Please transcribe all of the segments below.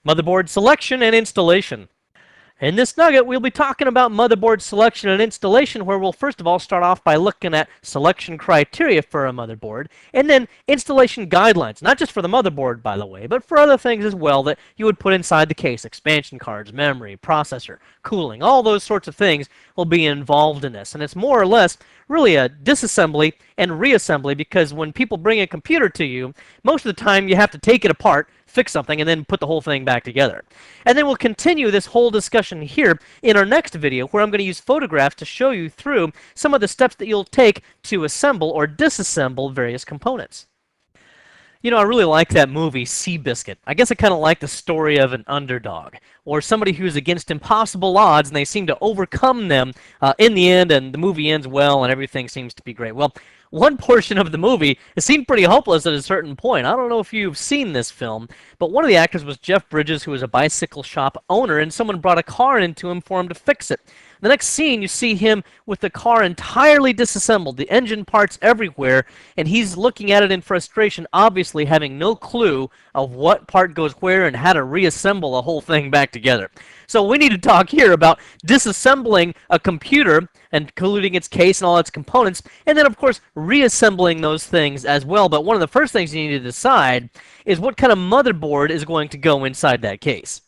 Motherboard selection and installation. In this nugget, we'll be talking about motherboard selection and installation, where we'll first of all start off by looking at selection criteria for a motherboard, and then installation guidelines, not just for the motherboard, by the way, but for other things as well that you would put inside the case. Expansion cards, memory, processor, cooling, all those sorts of things will be involved in this. And it's more or less really a disassembly and reassembly, because when people bring a computer to you, most of the time you have to take it apart, fix something, and then put the whole thing back together. And then we'll continue this whole discussion here in our next video, where I'm going to use photographs to show you through some of the steps that you'll take to assemble or disassemble various components. You know, I really like that movie, Seabiscuit. I guess I kind of like the story of an underdog, or somebody who's against impossible odds, and they seem to overcome them in the end, and the movie ends well, and everything seems to be great. Well, one portion of the movie, it seemed pretty hopeless at a certain point. I don't know if you've seen this film, but one of the actors was Jeff Bridges, who was a bicycle shop owner, and someone brought a car into him for him to fix it. The next scene, you see him with the car entirely disassembled, the engine parts everywhere, and he's looking at it in frustration, obviously having no clue of what part goes where and how to reassemble the whole thing back together. So we need to talk here about disassembling a computer, including its case and all its components, and then, of course, reassembling those things as well. But one of the first things you need to decide is what kind of motherboard is going to go inside that case.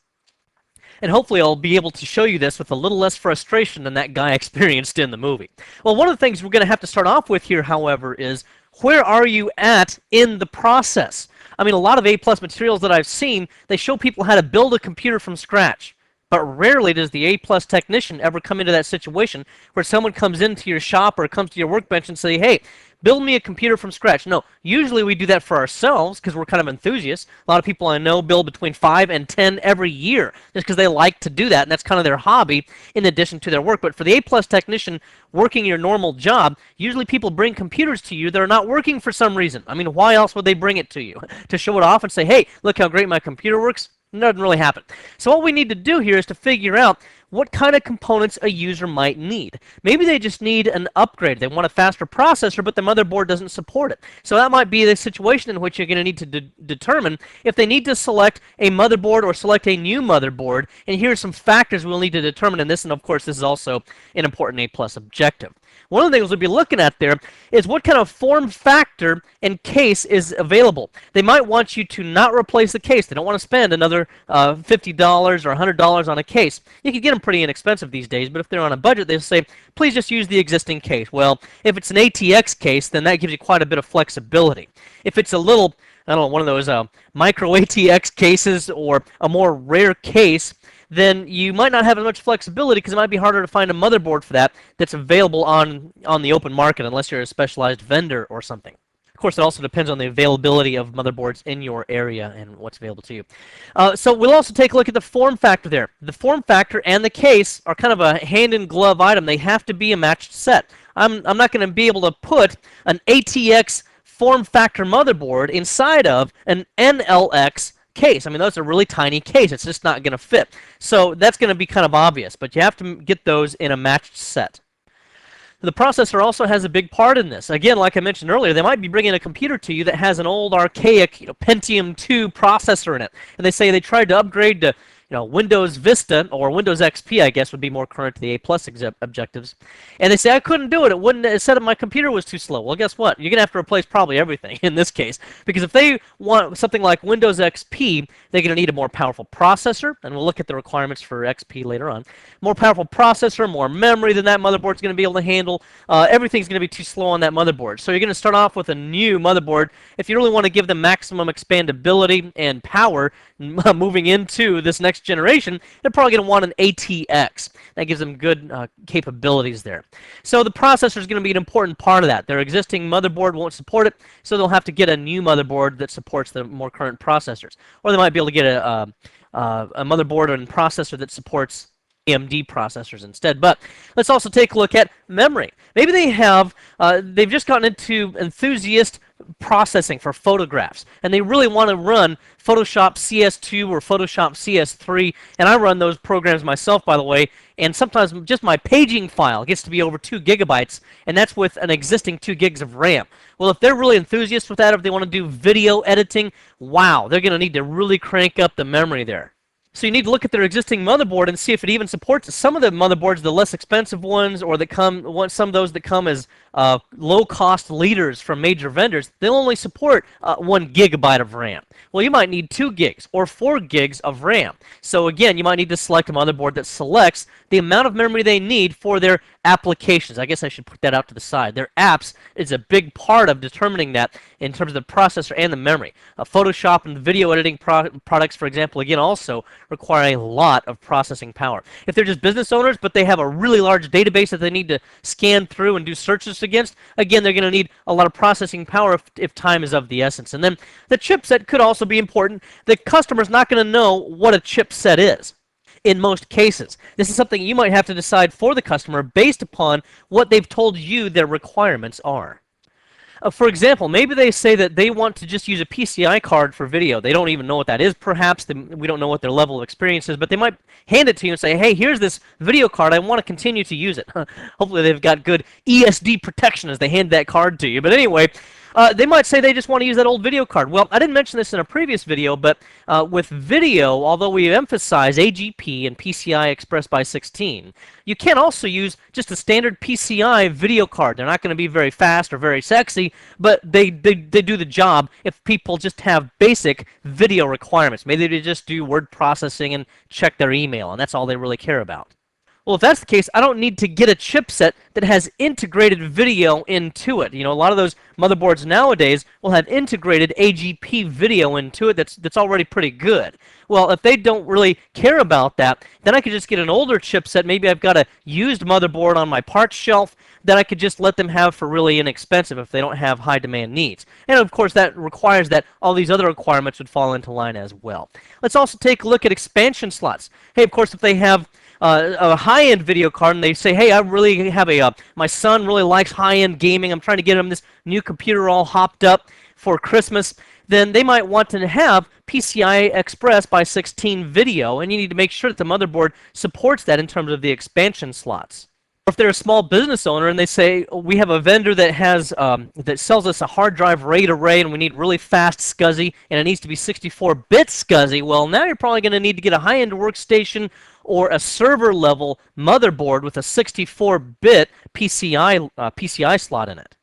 And hopefully I'll be able to show you this with a little less frustration than that guy experienced in the movie. Well, one of the things we're going to have to start off with here, however, is where are you at in the process? I mean, a lot of A-plus materials that I've seen, they show people how to build a computer from scratch. But rarely does the A-plus technician ever come into that situation where someone comes into your shop or comes to your workbench and say, hey, build me a computer from scratch. No, usually we do that for ourselves because we're kind of enthusiasts. A lot of people I know build between 5 and 10 every year just because they like to do that, and that's kind of their hobby in addition to their work. But for the A-plus technician working your normal job, usually people bring computers to you that are not working for some reason. I mean, why else would they bring it to you? To show it off and say, hey, look how great my computer works? It doesn't really happen. So what we need to do here is to figure out what kind of components a user might need. Maybe they just need an upgrade. They want a faster processor, but the motherboard doesn't support it. So that might be the situation in which you're going to need to determine if they need to select a motherboard or select a new motherboard. And here are some factors we'll need to determine in this, and of course this is also an important A-plus objective. One of the things we'll be looking at there is what kind of form factor and case is available. They might want you to not replace the case. They don't want to spend another $50 or $100 on a case. You can get them pretty inexpensive these days, but if they're on a budget, they'll say, please just use the existing case. Well, if it's an ATX case, then that gives you quite a bit of flexibility. If it's a little, I don't know, one of those micro ATX cases or a more rare case, then you might not have as much flexibility because it might be harder to find a motherboard for that that's available on the open market unless you're a specialized vendor or something. Of course, it also depends on the availability of motherboards in your area and what's available to you. So we'll also take a look at the form factor there. The form factor and the case are kind of a hand-in-glove item. They have to be a matched set. I'm not going to be able to put an ATX form factor motherboard inside of an NLX case. I mean, that's a really tiny case. It's just not going to fit. So that's going to be kind of obvious, but you have to get those in a matched set. The processor also has a big part in this. Again, like I mentioned earlier, they might be bringing a computer to you that has an old archaic Pentium 2 processor in it, and they say they tried to upgrade to Windows Vista, or Windows XP, I guess, would be more current to the A-plus objectives. And they say, I couldn't do it. It said my computer was too slow. Well, guess what? You're going to have to replace probably everything in this case. Because if they want something like Windows XP, they're going to need a more powerful processor. And we'll look at the requirements for XP later on. More powerful processor, more memory than that motherboard's going to be able to handle. Everything's going to be too slow on that motherboard. So you're going to start off with a new motherboard. If you really want to give them maximum expandability and power moving into this next generation, they're probably going to want an ATX. That gives them good capabilities there. So the processor is going to be an important part of that. Their existing motherboard won't support it, so they'll have to get a new motherboard that supports the more current processors. Or they might be able to get a motherboard and processor that supports AMD processors instead. But let's also take a look at memory. Maybe they've just gotten into enthusiast processing for photographs, and they really want to run Photoshop CS2 or Photoshop CS3, and I run those programs myself, by the way, and sometimes just my paging file gets to be over 2 gigabytes, and that's with an existing 2 gigs of RAM. Well, if they're really enthusiasts with that, if they want to do video editing, wow, they're going to need to really crank up the memory there. So you need to look at their existing motherboard and see if it even supports it. Some of the motherboards, the less expensive ones, or that come, some of those that come as low-cost leaders from major vendors, they'll only support 1 GB of RAM. Well, you might need 2 gigs or 4 gigs of RAM. So again, you might need to select a motherboard that selects the amount of memory they need for their applications. I guess I should put that out to the side. Their apps is a big part of determining that in terms of the processor and the memory. Photoshop and video editing products, for example, again, also require a lot of processing power. If they're just business owners, but they have a really large database that they need to scan through and do searches against, again, they're going to need a lot of processing power if time is of the essence. And then the chipset could also be important. The customer's not going to know what a chipset is in most cases. This is something you might have to decide for the customer based upon what they've told you their requirements are. For example, maybe they say that they want to just use a PCI card for video. They don't even know what that is, perhaps. We don't know what their level of experience is, but they might hand it to you and say, hey, here's this video card. I want to continue to use it. Hopefully they've got good ESD protection as they hand that card to you. But anyway, they might say they just want to use that old video card. Well, I didn't mention this in a previous video, but with video, although we emphasize AGP and PCI Express by 16, you can also use just a standard PCI video card. They're not going to be very fast or very sexy, but they do the job if people just have basic video requirements. Maybe they just do word processing and check their email, and that's all they really care about. Well, if that's the case, I don't need to get a chipset that has integrated video into it. You know, a lot of those motherboards nowadays will have integrated AGP video into it that's already pretty good. Well, if they don't really care about that, then I could just get an older chipset. Maybe I've got a used motherboard on my parts shelf that I could just let them have for really inexpensive if they don't have high demand needs. And of course, that requires that all these other requirements would fall into line as well. Let's also take a look at expansion slots. Hey, of course, if they have a high-end video card and they say, hey, I really have my son really likes high-end gaming, I'm trying to get him this new computer all hopped up for Christmas, then they might want to have PCI Express by 16 video, and you need to make sure that the motherboard supports that in terms of the expansion slots. Or if they're a small business owner and they say, we have a vendor that has that sells us a hard drive RAID array and we need really fast SCSI and it needs to be 64-bit SCSI, well, now you're probably going to need to get a high-end workstation or a server-level motherboard with a 64-bit PCI slot in it.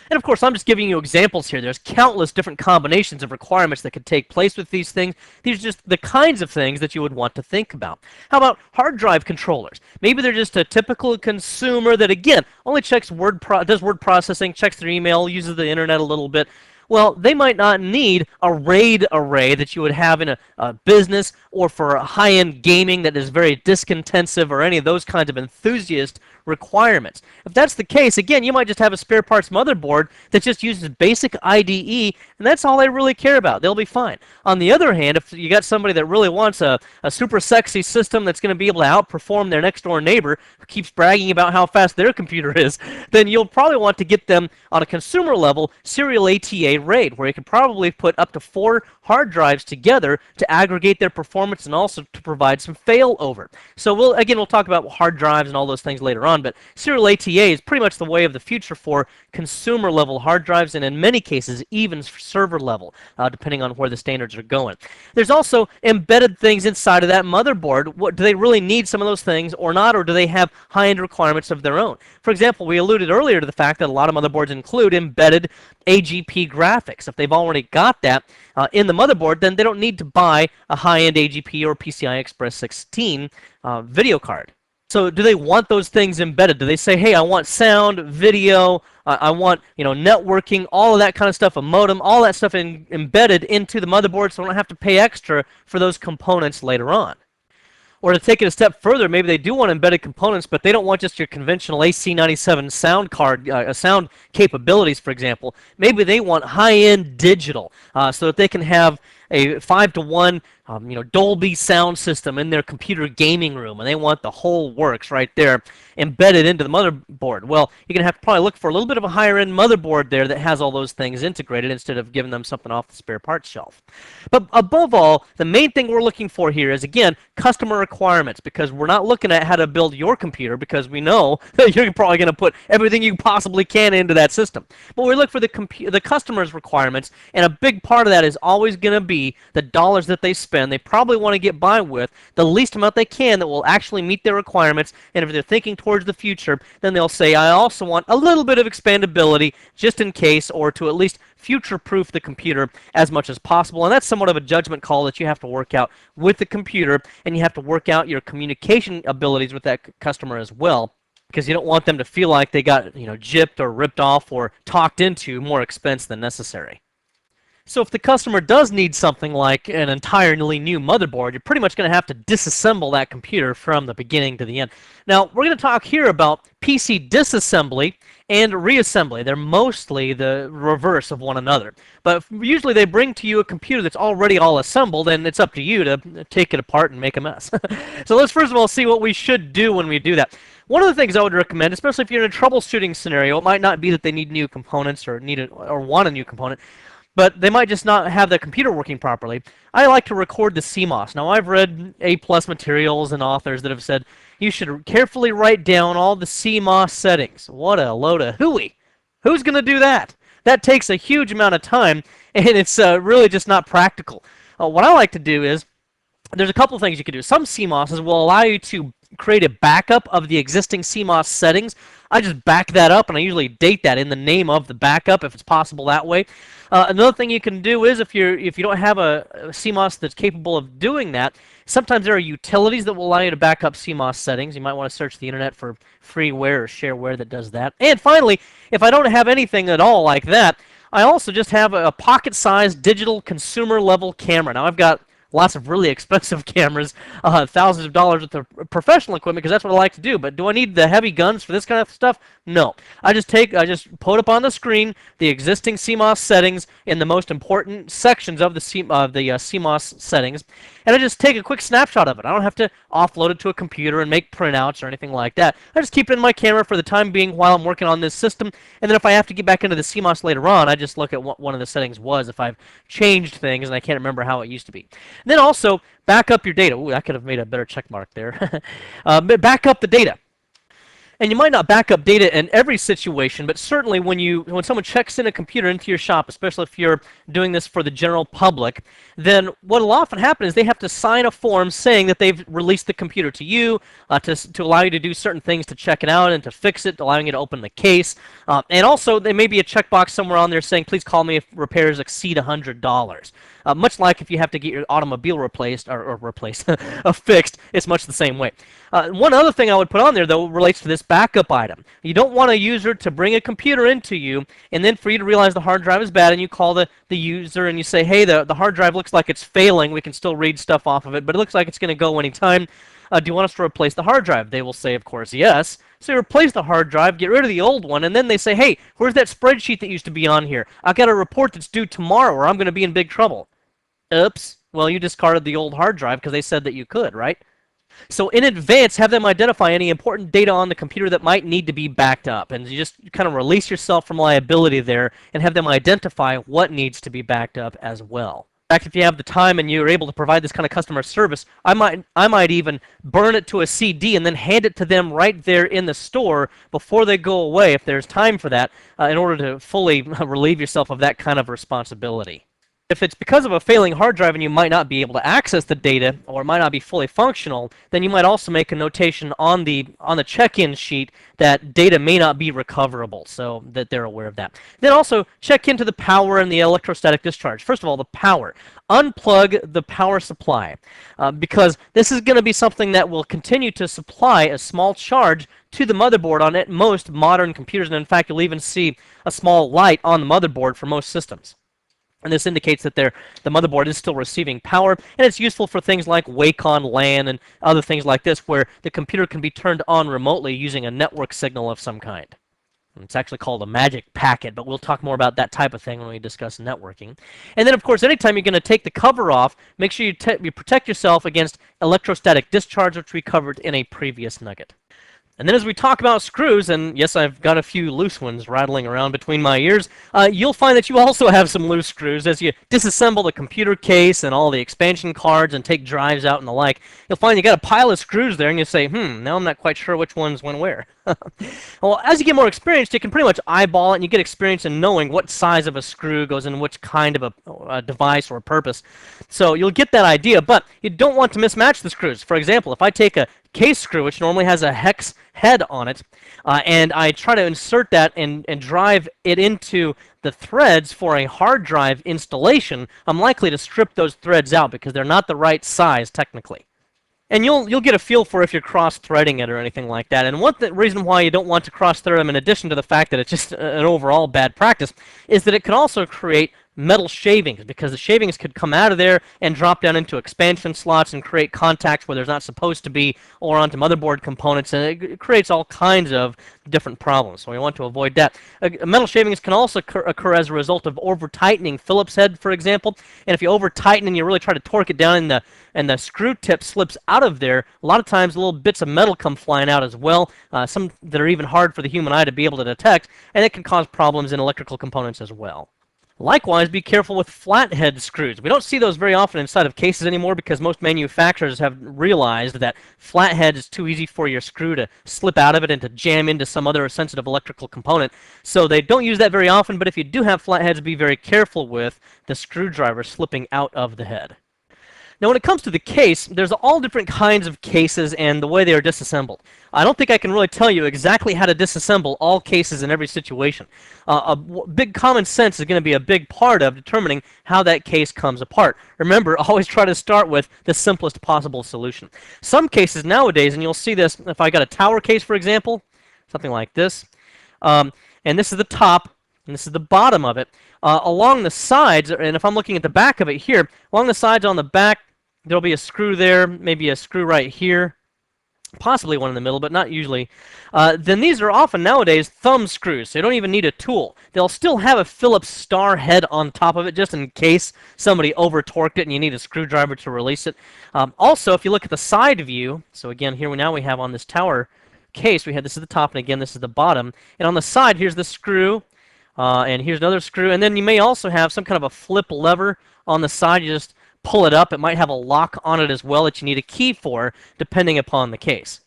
And of course, I'm just giving you examples here. There's countless different combinations of requirements that could take place with these things. These are just the kinds of things that you would want to think about. How about hard drive controllers? Maybe they're just a typical consumer that, again, only checks does word processing, checks their email, uses the internet a little bit. Well, they might not need a RAID array that you would have in a business or for high-end gaming that is very disk-intensive or any of those kinds of enthusiast requirements. If that's the case, again, you might just have a spare parts motherboard that just uses basic IDE, and that's all they really care about. They'll be fine. On the other hand, if you got somebody that really wants a super sexy system that's going to be able to outperform their next-door neighbor who keeps bragging about how fast their computer is, then you'll probably want to get them on a consumer level serial ATA RAID, where you can probably put up to 4 hard drives together to aggregate their performance and also to provide some failover. So we'll talk about hard drives and all those things later on, but serial ATA is pretty much the way of the future for consumer level hard drives, and in many cases even server level, depending on where the standards are going. There's also embedded things inside of that motherboard. Do they really need some of those things or not, or do they have high-end requirements of their own? For example, we alluded earlier to the fact that a lot of motherboards include embedded AGP graphics. If they've already got that in the motherboard, then they don't need to buy a high-end AGP or PCI Express 16 video card. So do they want those things embedded? Do they say, hey, I want sound, video, I want networking, all of that kind of stuff, a modem, all that stuff embedded into the motherboard so I don't have to pay extra for those components later on? Or to take it a step further, maybe they do want embedded components, but they don't want just your conventional AC97 sound card, sound capabilities, for example. Maybe they want high-end digital so that they can have a 5-to-1 Dolby sound system in their computer gaming room, and they want the whole works right there embedded into the motherboard. Well, you're going to have to probably look for a little bit of a higher-end motherboard there that has all those things integrated instead of giving them something off the spare parts shelf. But above all, the main thing we're looking for here is, again, customer requirements, because we're not looking at how to build your computer, because we know that you're probably going to put everything you possibly can into that system. But we look for the customer's requirements, and a big part of that is always going to be the dollars that they spend end, they probably want to get by with the least amount they can that will actually meet their requirements. And if they're thinking towards the future, then they'll say, I also want a little bit of expandability just in case, or to at least future-proof the computer as much as possible. And that's somewhat of a judgment call that you have to work out with the computer, and you have to work out your communication abilities with that customer as well, because you don't want them to feel like they got, gypped or ripped off or talked into more expense than necessary. So if the customer does need something like an entirely new motherboard, you're pretty much going to have to disassemble that computer from the beginning to the end. Now, we're going to talk here about PC disassembly and reassembly. They're mostly the reverse of one another. But usually they bring to you a computer that's already all assembled, and it's up to you to take it apart and make a mess. So let's first of all see what we should do when we do that. One of the things I would recommend, especially if you're in a troubleshooting scenario, it might not be that they need new components or want a new component, but they might just not have the computer working properly. I like to record the CMOS. Now, I've read A+ materials and authors that have said you should carefully write down all the CMOS settings. What a load of hooey. Who's going to do that? That takes a huge amount of time, and it's really just not practical. What I like to do is, there's a couple things you can do. Some CMOSs will allow you to create a backup of the existing CMOS settings. I just back that up, and I usually date that in the name of the backup if it's possible that way. Another thing you can do is if you don't have a CMOS that's capable of doing that, sometimes there are utilities that will allow you to back up CMOS settings. You might want to search the internet for freeware or shareware that does that. And finally, if I don't have anything at all like that, I also just have a pocket-sized digital consumer-level camera. Now, I've got lots of really expensive cameras, thousands of dollars worth of professional equipment, because that's what I like to do. But do I need the heavy guns for this kind of stuff? No. I just put up on the screen the existing CMOS settings in the most important sections of the CMOS settings, and I just take a quick snapshot of it. I don't have to offload it to a computer and make printouts or anything like that. I just keep it in my camera for the time being while I'm working on this system, and then if I have to get back into the CMOS later on, I just look at what one of the settings was if I've changed things and I can't remember how it used to be. And then also, back up your data. Ooh, I could have made a better check mark there. Back up the data. And you might not back up data in every situation, but certainly when someone checks in a computer into your shop, especially if you're doing this for the general public, then what will often happen is they have to sign a form saying that they've released the computer to you to allow you to do certain things to check it out and to fix it, allowing you to open the case. And also, there may be a checkbox somewhere on there saying, please call me if repairs exceed $100. Much like if you have to get your automobile replaced or fixed, it's much the same way. One other thing I would put on there, though, relates to this backup item. You don't want a user to bring a computer into you, and then for you to realize the hard drive is bad, and you call the user and you say, hey, the hard drive looks like it's failing. We can still read stuff off of it, but it looks like it's going to go anytime. Do you want us to replace the hard drive? They will say, of course, yes. So you replace the hard drive, get rid of the old one, and then they say, hey, where's that spreadsheet that used to be on here? I've got a report that's due tomorrow, or I'm going to be in big trouble. Oops. Well, you discarded the old hard drive because they said that you could, right? So in advance, have them identify any important data on the computer that might need to be backed up. And you just kind of release yourself from liability there and have them identify what needs to be backed up as well. In fact, if you have the time and you're able to provide this kind of customer service, I might even burn it to a CD and then hand it to them right there in the store before they go away, if there's time for that, in order to fully relieve yourself of that kind of responsibility. If it's because of a failing hard drive and you might not be able to access the data or it might not be fully functional, then you might also make a notation on the check-in sheet that data may not be recoverable, so that they're aware of that. Then also check into the power and the electrostatic discharge. First of all, the power. Unplug the power supply because this is going to be something that will continue to supply a small charge to the motherboard on at most modern computers, and in fact you'll even see a small light on the motherboard for most systems. And this indicates that the motherboard is still receiving power, and it's useful for things like Wacom LAN and other things like this, where the computer can be turned on remotely using a network signal of some kind. It's actually called a magic packet, but we'll talk more about that type of thing when we discuss networking. And then, of course, anytime you're going to take the cover off, make sure you protect yourself against electrostatic discharge, which we covered in a previous nugget. And then as we talk about screws, and yes, I've got a few loose ones rattling around between my ears, you'll find that you also have some loose screws as you disassemble the computer case and all the expansion cards and take drives out and the like. You'll find you got a pile of screws there, and you say, now I'm not quite sure which ones went where. Well, as you get more experienced, you can pretty much eyeball it, and you get experience in knowing what size of a screw goes in which kind of a device or purpose. So you'll get that idea, but you don't want to mismatch the screws. For example, if I take a case screw, which normally has a hex head on it, and I try to insert that and drive it into the threads for a hard drive installation, I'm likely to strip those threads out because they're not the right size technically. And you'll get a feel for if you're cross-threading it or anything like that. And one reason why you don't want to cross-thread them, in addition to the fact that it's just an overall bad practice, is that it could also create metal shavings, because the shavings could come out of there and drop down into expansion slots and create contacts where there's not supposed to be, or onto motherboard components, and it creates all kinds of different problems. So we want to avoid that. Metal shavings can also occur as a result of over-tightening Phillips head, for example. And if you over-tighten and you really try to torque it down and the screw tip slips out of there, a lot of times little bits of metal come flying out as well, some that are even hard for the human eye to be able to detect, and it can cause problems in electrical components as well. Likewise, be careful with flathead screws. We don't see those very often inside of cases anymore because most manufacturers have realized that flathead is too easy for your screw to slip out of it and to jam into some other sensitive electrical component. So they don't use that very often, but if you do have flatheads, be very careful with the screwdriver slipping out of the head. Now, when it comes to the case, there's all different kinds of cases and the way they are disassembled. I don't think I can really tell you exactly how to disassemble all cases in every situation. Big common sense is going to be a big part of determining how that case comes apart. Remember, always try to start with the simplest possible solution. Some cases nowadays, and you'll see this if I got a tower case, for example, something like this, and this is the top, and this is the bottom of it. Along the sides, and if I'm looking at the back of it here, along the sides on the back, there'll be a screw there, maybe a screw right here, possibly one in the middle, but not usually. Then these are often nowadays thumb screws, so you don't even need a tool. They'll still have a Phillips star head on top of it just in case somebody over-torqued it and you need a screwdriver to release it. Also, if you look at the side view, so again, here now we have on this tower case, we have this is the top, and again, this is the bottom. And on the side, here's the screw, and here's another screw. And then you may also have some kind of a flip lever on the side. You just pull it up. It might have a lock on it as well that you need a key for, depending upon the case.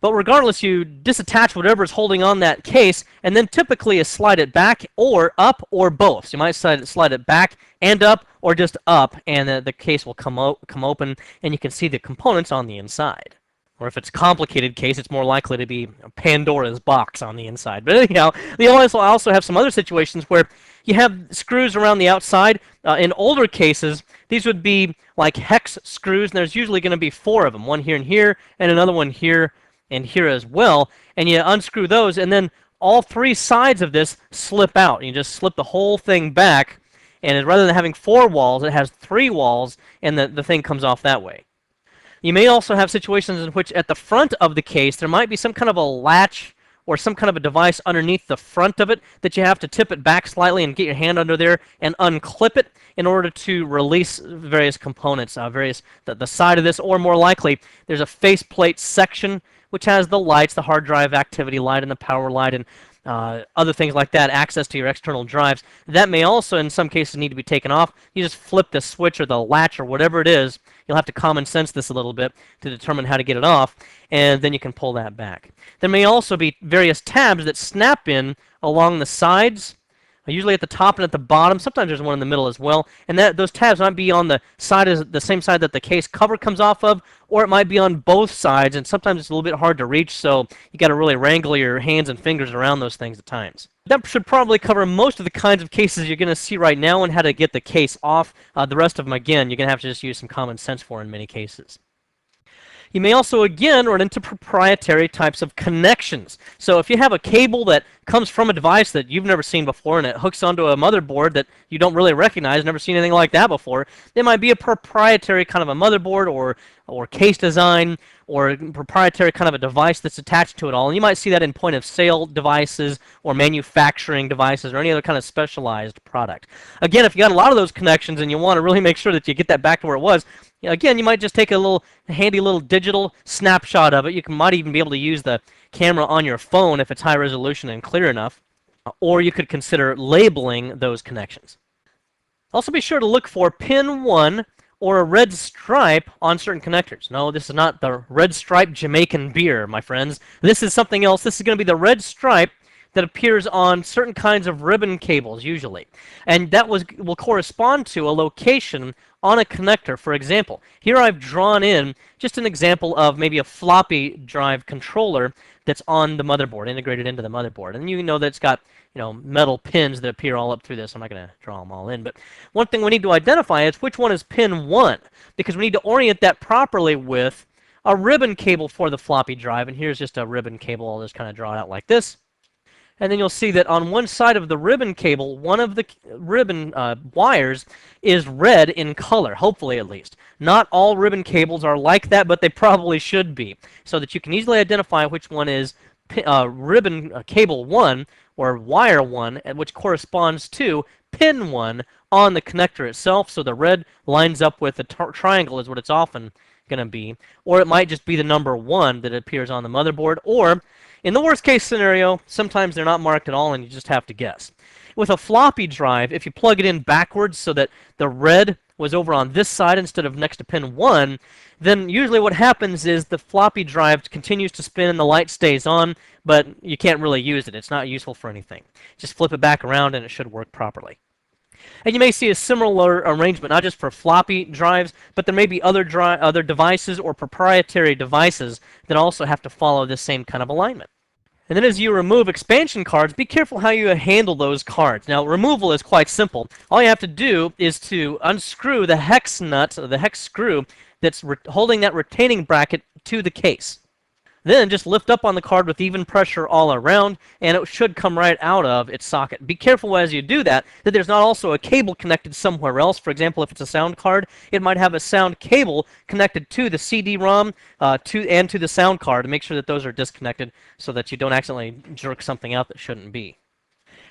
But regardless, you disattach whatever is holding on that case, and then typically you slide it back or up or both. So you might slide it back and up, or just up, and the case will come open, and you can see the components on the inside. Or if it's a complicated case, it's more likely to be Pandora's box on the inside. But anyhow, you also have some other situations where you have screws around the outside. In older cases, these would be like hex screws, and there's usually going to be 4 of them, one here and here, and another one here and here as well. And you unscrew those, and then all 3 sides of this slip out. You just slip the whole thing back, and rather than having 4 walls, it has 3 walls, and the thing comes off that way. You may also have situations in which at the front of the case there might be some kind of a latch or some kind of a device underneath the front of it that you have to tip it back slightly and get your hand under there and unclip it in order to release various components, the side of this, or more likely there's a faceplate section which has the lights, the hard drive activity light and the power light and other things like that, access to your external drives. That may also in some cases need to be taken off. You just flip the switch or the latch or whatever it is. You'll have to common sense this a little bit to determine how to get it off, and then you can pull that back. There may also be various tabs that snap in along the sides, usually at the top and at the bottom. Sometimes there's one in the middle as well, and those tabs might be on the same side that the case cover comes off of, or it might be on both sides, and sometimes it's a little bit hard to reach, so you got to really wrangle your hands and fingers around those things at times. That should probably cover most of the kinds of cases you're going to see right now and how to get the case off. The rest of them, again, you're going to have to just use some common sense for in many cases. You may also, again, run into proprietary types of connections. So if you have a cable that comes from a device that you've never seen before and it hooks onto a motherboard that you don't really recognize, never seen anything like that before, there might be a proprietary kind of a motherboard or case design or a proprietary kind of a device that's attached to it all. And you might see that in point-of-sale devices or manufacturing devices or any other kind of specialized product. Again, if you got a lot of those connections and you want to really make sure that you get that back to where it was, Again, you might just take a little handy little digital snapshot of it. Might even be able to use the camera on your phone if it's high resolution and clear enough. Or you could consider labeling those connections. Also be sure to look for pin 1 or a red stripe on certain connectors. No, this is not the red stripe Jamaican beer, my friends. This is something else. This is going to be the red stripe that appears on certain kinds of ribbon cables usually. And that will correspond to a location on a connector. For example, here I've drawn in just an example of maybe a floppy drive controller that's on the motherboard, integrated into the motherboard. And you know that it's got metal pins that appear all up through this. I'm not going to draw them all in, but one thing we need to identify is which one is pin 1, because we need to orient that properly with a ribbon cable for the floppy drive. And here's just a ribbon cable. I'll just kind of draw it out like this. And then you'll see that on one side of the ribbon cable, one of the ribbon wires is red in color, hopefully at least. Not all ribbon cables are like that, but they probably should be, so that you can easily identify which one is ribbon cable 1 or wire 1, which corresponds to pin 1 on the connector itself. So the red lines up with the triangle is what it's often going to be. Or it might just be the number 1 that appears on the motherboard. Or in the worst case scenario, sometimes they're not marked at all and you just have to guess. With a floppy drive, if you plug it in backwards so that the red was over on this side instead of next to pin 1, then usually what happens is the floppy drive continues to spin and the light stays on, but you can't really use it. It's not useful for anything. Just flip it back around and it should work properly. And you may see a similar arrangement, not just for floppy drives, but there may be other devices or proprietary devices that also have to follow this same kind of alignment. And then as you remove expansion cards, be careful how you handle those cards. Now, removal is quite simple. All you have to do is to unscrew the hex nut, or the hex screw, that's holding that retaining bracket to the case. Then just lift up on the card with even pressure all around, and it should come right out of its socket. Be careful as you do that there's not also a cable connected somewhere else. For example, if it's a sound card, it might have a sound cable connected to the CD-ROM and to the sound card, to make sure that those are disconnected so that you don't accidentally jerk something out that shouldn't be.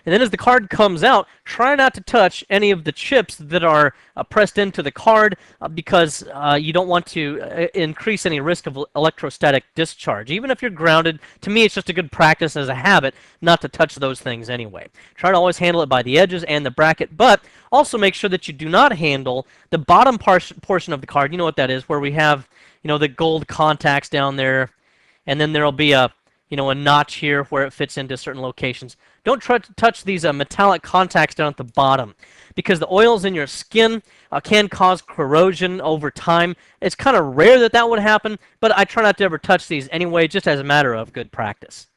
And then as the card comes out, try not to touch any of the chips that are pressed into the card because you don't want to increase any risk of electrostatic discharge. Even if you're grounded, to me it's just a good practice as a habit not to touch those things anyway. Try to always handle it by the edges and the bracket, but also make sure that you do not handle the bottom portion of the card. You know what that is, where we have the gold contacts down there, and then there'll be a notch here where it fits into certain locations. Don't try to touch these metallic contacts down at the bottom, because the oils in your skin can cause corrosion over time. It's kind of rare that that would happen, but I try not to ever touch these anyway, just as a matter of good practice.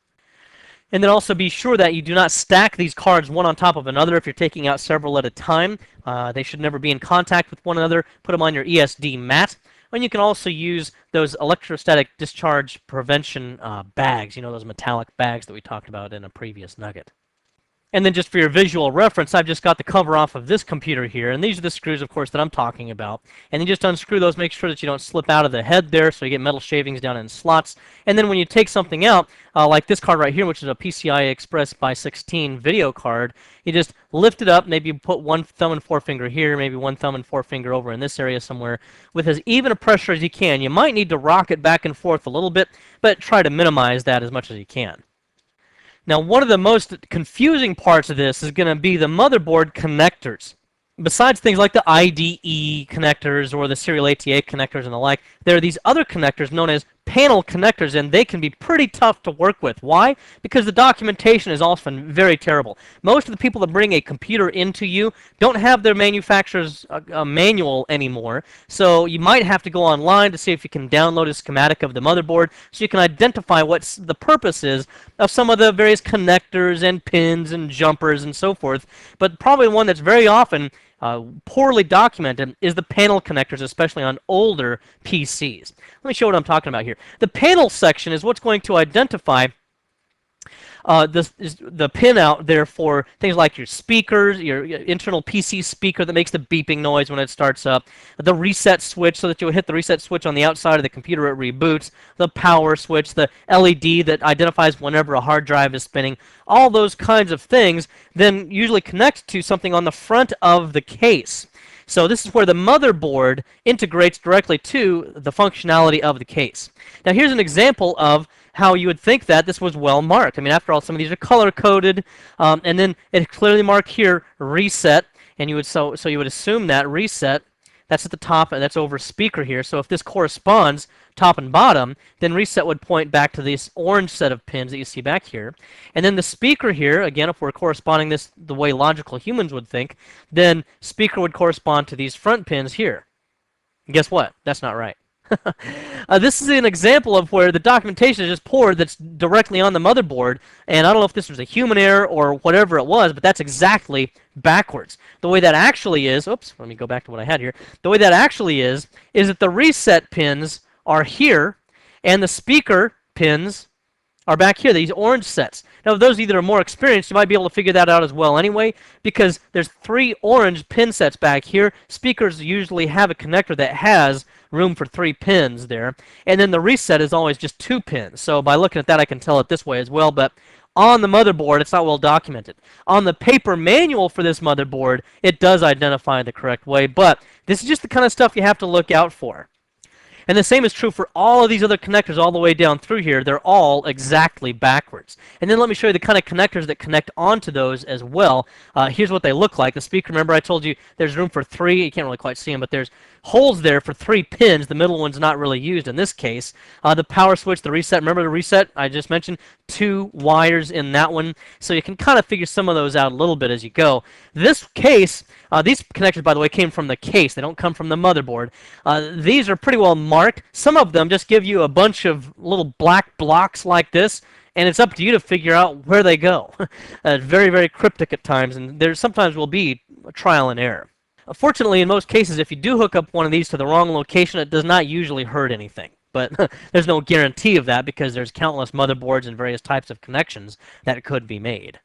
And then also be sure that you do not stack these cards one on top of another if you're taking out several at a time. They should never be in contact with one another. Put them on your ESD mat. And you can also use those electrostatic discharge prevention bags, those metallic bags that we talked about in a previous nugget. And then just for your visual reference, I've just got the cover off of this computer here, and these are the screws, of course, that I'm talking about. And you just unscrew those, make sure that you don't slip out of the head there, so you get metal shavings down in slots. And then when you take something out, like this card right here, which is a PCI Express by 16 video card, you just lift it up, maybe put one thumb and forefinger here, maybe one thumb and forefinger over in this area somewhere, with as even a pressure as you can. You might need to rock it back and forth a little bit, but try to minimize that as much as you can. Now, one of the most confusing parts of this is going to be the motherboard connectors. Besides things like the IDE connectors or the serial ATA connectors and the like, there are these other connectors known as panel connectors, and they can be pretty tough to work with. Why? Because the documentation is often very terrible. Most of the people that bring a computer into you don't have their manufacturer's manual anymore, so you might have to go online to see if you can download a schematic of the motherboard so you can identify what the purpose is of some of the various connectors and pins and jumpers and so forth. But probably one that's very often poorly documented is the panel connectors, especially on older PCs. Let me show what I'm talking about here. The panel section is what's going to identify the pin out there for things like your speakers, your internal PC speaker that makes the beeping noise when it starts up, the reset switch so that you'll hit the reset switch on the outside of the computer it reboots, the power switch, the LED that identifies whenever a hard drive is spinning. All those kinds of things then usually connect to something on the front of the case. So this is where the motherboard integrates directly to the functionality of the case. Now here's an example of how you would think that this was well marked. I mean, after all, some of these are color coded, and then it clearly marked here reset, and you would so you would assume that reset, that's at the top and that's over speaker here. So if this corresponds top and bottom, then reset would point back to this orange set of pins that you see back here. And then the speaker here, again, if we're corresponding this the way logical humans would think, then speaker would correspond to these front pins here. And guess what? That's not right. This is an example of where the documentation is just poor that's directly on the motherboard, and I don't know if this was a human error or whatever it was, but that's exactly backwards. The way that actually is, oops, let me go back to what I had here. The way that actually is that the reset pins are here, and the speaker pins are back here, these orange sets. Now, those of you that are more experienced, you might be able to figure that out as well anyway, because there's 3 orange pin sets back here. Speakers usually have a connector that has room for 3 pins there, and then the reset is always just 2 pins. So by looking at that, I can tell it this way as well, but on the motherboard, it's not well documented. On the paper manual for this motherboard, it does identify the correct way, but this is just the kind of stuff you have to look out for. And the same is true for all of these other connectors all the way down through here. They're all exactly backwards. And then let me show you the kind of connectors that connect onto those as well. Here's what they look like. The speaker, remember I told you there's room for 3. You can't really quite see them, but there's holes there for 3 pins. The middle one's not really used in this case. The power switch, the reset, remember the reset I just mentioned? 2 wires in that one. So you can kind of figure some of those out a little bit as you go. This case, these connectors, by the way, came from the case. They don't come from the motherboard. These are pretty well marked. Some of them just give you a bunch of little black blocks like this, and it's up to you to figure out where they go. Very, very cryptic at times, and there sometimes will be trial and error. Fortunately, in most cases, if you do hook up one of these to the wrong location, it does not usually hurt anything. But there's no guarantee of that because there's countless motherboards and various types of connections that could be made.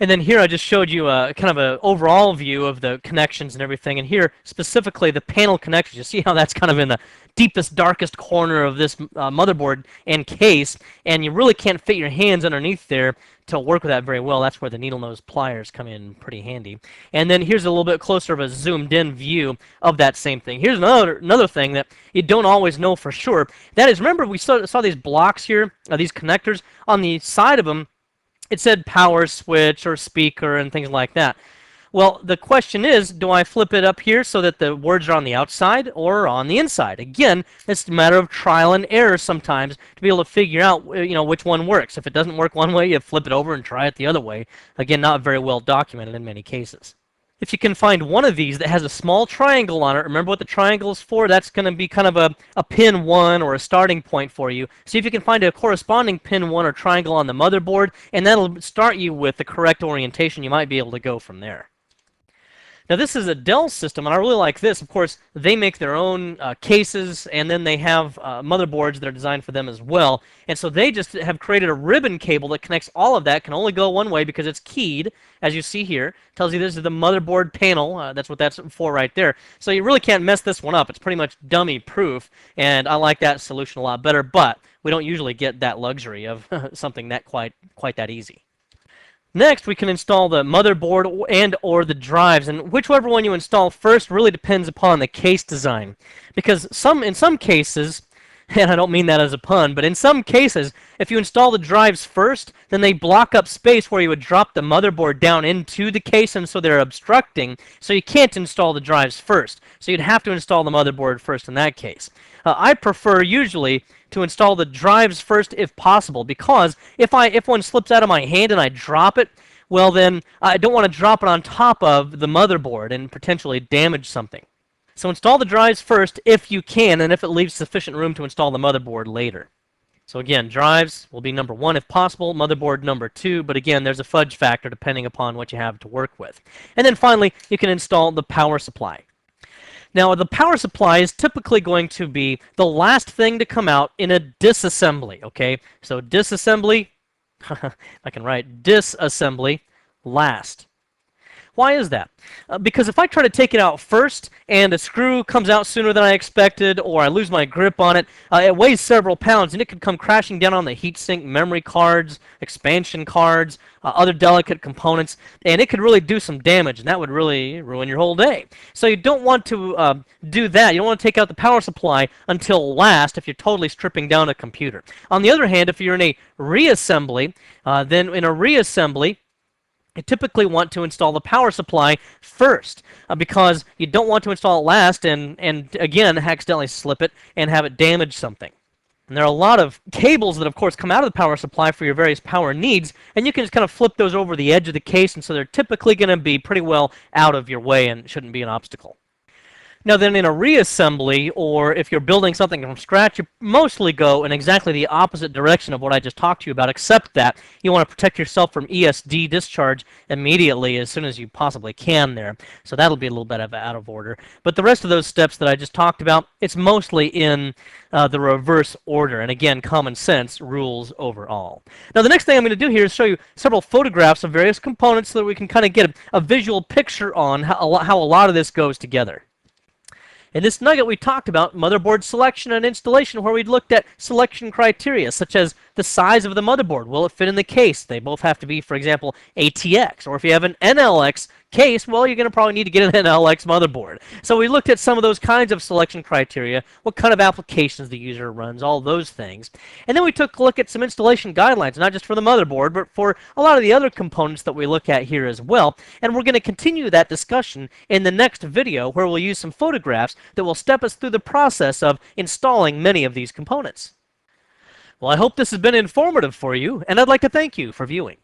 And then here I just showed you a kind of an overall view of the connections and everything. And here, specifically, the panel connections. You see how that's kind of in the deepest, darkest corner of this motherboard and case. And you really can't fit your hands underneath there to work with that very well. That's where the needle nose pliers come in pretty handy. And then here's a little bit closer of a zoomed-in view of that same thing. Here's another thing that you don't always know for sure. That is, remember we saw these blocks here, these connectors? On the side of them, it said power switch or speaker and things like that. Well, the question is, do I flip it up here so that the words are on the outside or on the inside? Again, it's a matter of trial and error sometimes to be able to figure out, which one works. If it doesn't work one way, you flip it over and try it the other way. Again, not very well documented in many cases. If you can find one of these that has a small triangle on it, remember what the triangle is for? That's going to be kind of a pin 1 or a starting point for you. See if you can find a corresponding pin 1 or triangle on the motherboard, and that'll start you with the correct orientation. You might be able to go from there. Now this is a Dell system, and I really like this. Of course, they make their own cases, and then they have motherboards that are designed for them as well. And so they just have created a ribbon cable that connects all of that. Can only go one way because it's keyed, as you see here. Tells you this is the motherboard panel. That's what that's for right there. So you really can't mess this one up. It's pretty much dummy-proof, and I like that solution a lot better. But we don't usually get that luxury of something that quite that easy. Next, we can install the motherboard and or the drives, and whichever one you install first really depends upon the case design. Because in some cases, and I don't mean that as a pun, but in some cases, if you install the drives first, then they block up space where you would drop the motherboard down into the case, and so they're obstructing, so you can't install the drives first. So you'd have to install the motherboard first in that case. I prefer usually to install the drives first if possible, because if one slips out of my hand and I drop it, well then I don't want to drop it on top of the motherboard and potentially damage something. So install the drives first if you can, and if it leaves sufficient room to install the motherboard later. So again, drives will be number 1 if possible, motherboard number 2, but again, there's a fudge factor depending upon what you have to work with. And then finally, you can install the power supply. Now, the power supply is typically going to be the last thing to come out in a disassembly, okay? So disassembly, I can write disassembly last. Why is that? Because if I try to take it out first and a screw comes out sooner than I expected, or I lose my grip on it, it weighs several pounds and it could come crashing down on the heatsink, memory cards, expansion cards, other delicate components, and it could really do some damage, and that would really ruin your whole day. So you don't want to do that. You don't want to take out the power supply until last if you're totally stripping down a computer. On the other hand, if you're in a reassembly, then in a reassembly, you typically want to install the power supply first because you don't want to install it last and again, accidentally slip it and have it damage something. And there are a lot of cables that, of course, come out of the power supply for your various power needs, and you can just kind of flip those over the edge of the case, and so they're typically going to be pretty well out of your way and shouldn't be an obstacle. Now then, in a reassembly, or if you're building something from scratch, you mostly go in exactly the opposite direction of what I just talked to you about, except that you want to protect yourself from ESD discharge immediately as soon as you possibly can there. So that'll be a little bit out of order. But the rest of those steps that I just talked about, it's mostly in the reverse order. And again, common sense rules overall. Now the next thing I'm going to do here is show you several photographs of various components so that we can kind of get a visual picture on how a lot of this goes together. In this nugget, we talked about motherboard selection and installation, where we looked at selection criteria, such as the size of the motherboard. Will it fit in the case? They both have to be, for example, ATX. Or if you have an NLX case, well, you're going to probably need to get an NLX motherboard. So we looked at some of those kinds of selection criteria, what kind of applications the user runs, all those things. And then we took a look at some installation guidelines, not just for the motherboard, but for a lot of the other components that we look at here as well. And we're going to continue that discussion in the next video, where we'll use some photographs that will step us through the process of installing many of these components. Well, I hope this has been informative for you, and I'd like to thank you for viewing.